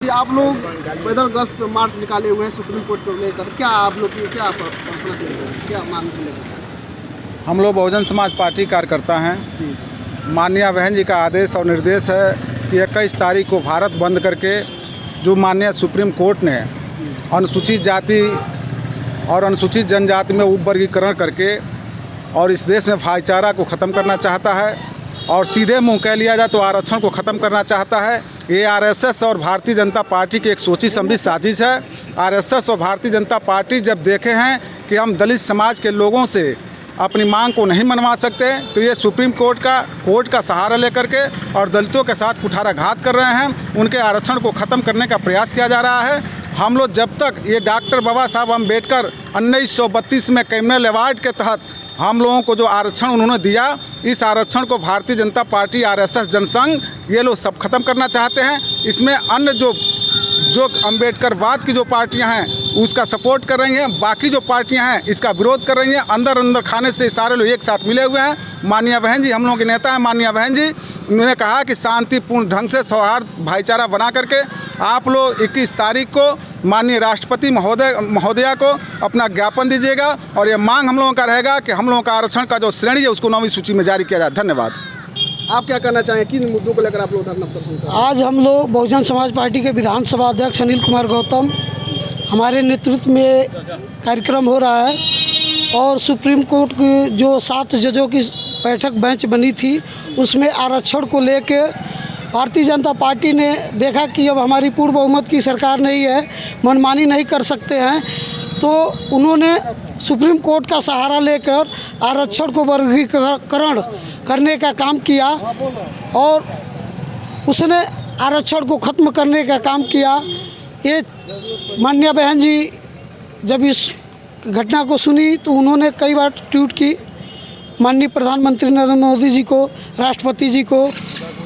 आप लोग पैदल गश्त मार्च निकाले हुए हैं सुप्रीम कोर्ट को लेकर, क्या आप लोग की क्या फैसला क्या मांग लेकर? हम लोग बहुजन समाज पार्टी कार्यकर्ता हैं। माननीय बहन जी का आदेश और निर्देश है कि 21 तारीख को भारत बंद करके जो माननीय सुप्रीम कोर्ट ने अनुसूचित जाति और अनुसूचित जनजाति में उप वर्गीकरण करके और इस देश में भाईचारा को ख़त्म करना चाहता है और सीधे मुंह कह लिया जाए तो आरक्षण को ख़त्म करना चाहता है। ये आरएसएस और भारतीय जनता पार्टी की एक सोची समझी साजिश है। आरएसएस और भारतीय जनता पार्टी जब देखे हैं कि हम दलित समाज के लोगों से अपनी मांग को नहीं मनवा सकते, तो ये सुप्रीम कोर्ट का सहारा लेकर के और दलितों के साथ कुठाराघात कर रहे हैं। उनके आरक्षण को ख़त्म करने का प्रयास किया जा रहा है। हम लोग जब तक ये डॉक्टर बाबा साहब अम्बेडकर 1932 में कैमरल अवार्ड के तहत हम लोगों को जो आरक्षण उन्होंने दिया, इस आरक्षण को भारतीय जनता पार्टी, आरएसएस, जनसंघ ये लोग सब खत्म करना चाहते हैं। इसमें अन्य जो अम्बेडकरवाद की जो पार्टियां हैं उसका सपोर्ट कर रही हैं, बाकी जो पार्टियां हैं इसका विरोध कर रही हैं। अंदर खाने से सारे लोग एक साथ मिले हुए हैं। माननीय बहन जी हम लोगों के नेता हैं। माननीय बहन जी उन्होंने कहा कि शांतिपूर्ण ढंग से सौहार्द भाईचारा बना करके आप लोग 21 तारीख को माननीय राष्ट्रपति महोदया को अपना ज्ञापन दीजिएगा और ये मांग हम लोगों का रहेगा कि हम लोगों का आरक्षण का जो श्रेणी है उसको 9वीं सूची में जारी किया जाए। धन्यवाद। आप क्या करना चाहें, किन मुद्दों को लेकर आप लोग धरना प्रदर्शन कर रहे हैं? आज हम लोग बहुजन समाज पार्टी के विधानसभा अध्यक्ष अनिल कुमार गौतम हमारे नेतृत्व में कार्यक्रम हो रहा है और सुप्रीम कोर्ट की जो 7 जजों की बैठक बेंच बनी थी उसमें आरक्षण को लेकर भारतीय जनता पार्टी ने देखा कि अब हमारी पूर्ण बहुमत की सरकार नहीं है, मनमानी नहीं कर सकते हैं, तो उन्होंने सुप्रीम कोर्ट का सहारा लेकर आरक्षण को वर्गीकरण करने का काम किया और उसने आरक्षण को ख़त्म करने का काम किया। ये माननीय बहन जी जब इस घटना को सुनी तो उन्होंने कई बार ट्वीट की माननीय प्रधानमंत्री नरेंद्र मोदी जी को, राष्ट्रपति जी को,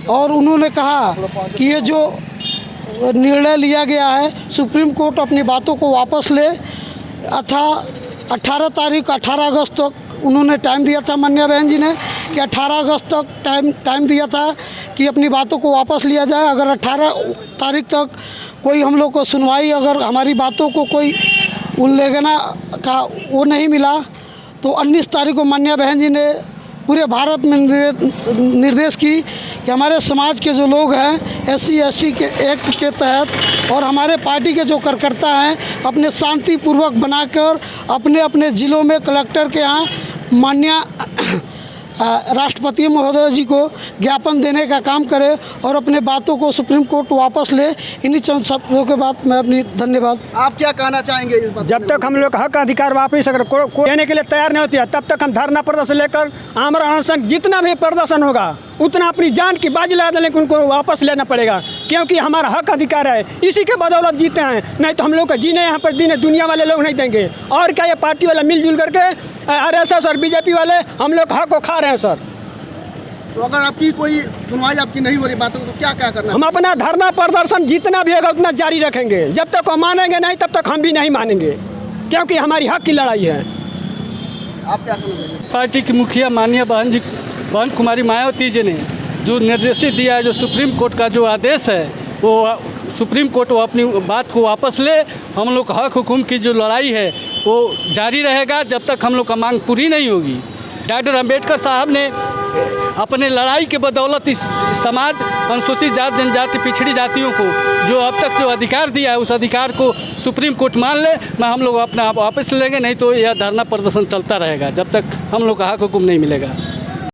और उन्होंने कहा कि ये जो निर्णय लिया गया है सुप्रीम कोर्ट अपनी बातों को वापस ले। 18 अगस्त तक उन्होंने टाइम दिया था माननीय बहन जी ने कि 18 अगस्त तक टाइम दिया था कि अपनी बातों को वापस लिया जाए। अगर 18 तारीख तक कोई हम लोग को सुनवाई, अगर हमारी बातों को कोई उल्लेखना का वो नहीं मिला तो 19 तारीख को माननीय बहन जी ने पूरे भारत में निर्देश की कि हमारे समाज के जो लोग हैं SC ST के एक्ट के तहत और हमारे पार्टी के जो कार्यकर्ता हैं अपने शांतिपूर्वक बनाकर अपने अपने ज़िलों में कलेक्टर के यहाँ माननीय राष्ट्रपति महोदय जी को ज्ञापन देने का काम करे और अपने बातों को सुप्रीम कोर्ट वापस ले। इन्हीं चंद शब्दों के बाद मैं अपनी धन्यवाद। आप क्या कहना चाहेंगे इस बात? जब तक हम लोग हक अधिकार वापस अगर को देने के लिए तैयार नहीं होती है तब तक हम धरना प्रदर्शन लेकर आमरण अनशन जितना भी प्रदर्शन होगा उतना अपनी जान की बाजी लगा देने को उनको वापस लेना पड़ेगा, क्योंकि हमारा हक अधिकार है, इसी के बदौलत जीते हैं। नहीं तो हम लोग का जीने यहाँ पर जीने दुनिया वाले लोग नहीं देंगे। और क्या ये पार्टी वाले मिलजुल करके RSS और BJP वाले हम लोग हक को खा रहे हैं सर। तो अगर आपकी कोई सुनवाई आपकी नहीं हो रही बातों तो क्या करना? हम अपना धरना प्रदर्शन जितना भी होगा उतना जारी रखेंगे। जब तक वो मानेंगे नहीं तब तक हम भी नहीं मानेंगे, क्योंकि हमारी हक की लड़ाई है। आप क्या कहना चाहेंगे? पार्टी की मुखिया माननीय बहन कुमारी मायावती जी ने जो निर्देशित दिया है, जो सुप्रीम कोर्ट का जो आदेश है वो सुप्रीम कोर्ट वो अपनी बात को वापस ले। हम लोग हक हुकुम की जो लड़ाई है वो जारी रहेगा जब तक हम लोग का मांग पूरी नहीं होगी। डॉक्टर अम्बेडकर साहब ने अपने लड़ाई के बदौलत इस समाज, अनुसूचित जाति, जनजाति, पिछड़ी जातियों को जो अब तक जो अधिकार दिया है उस अधिकार को सुप्रीम कोर्ट मान ले। मैं हम लोग अपना वापस लेंगे, नहीं तो यह धरना प्रदर्शन चलता रहेगा जब तक हम लोग का हक हुकुम नहीं मिलेगा।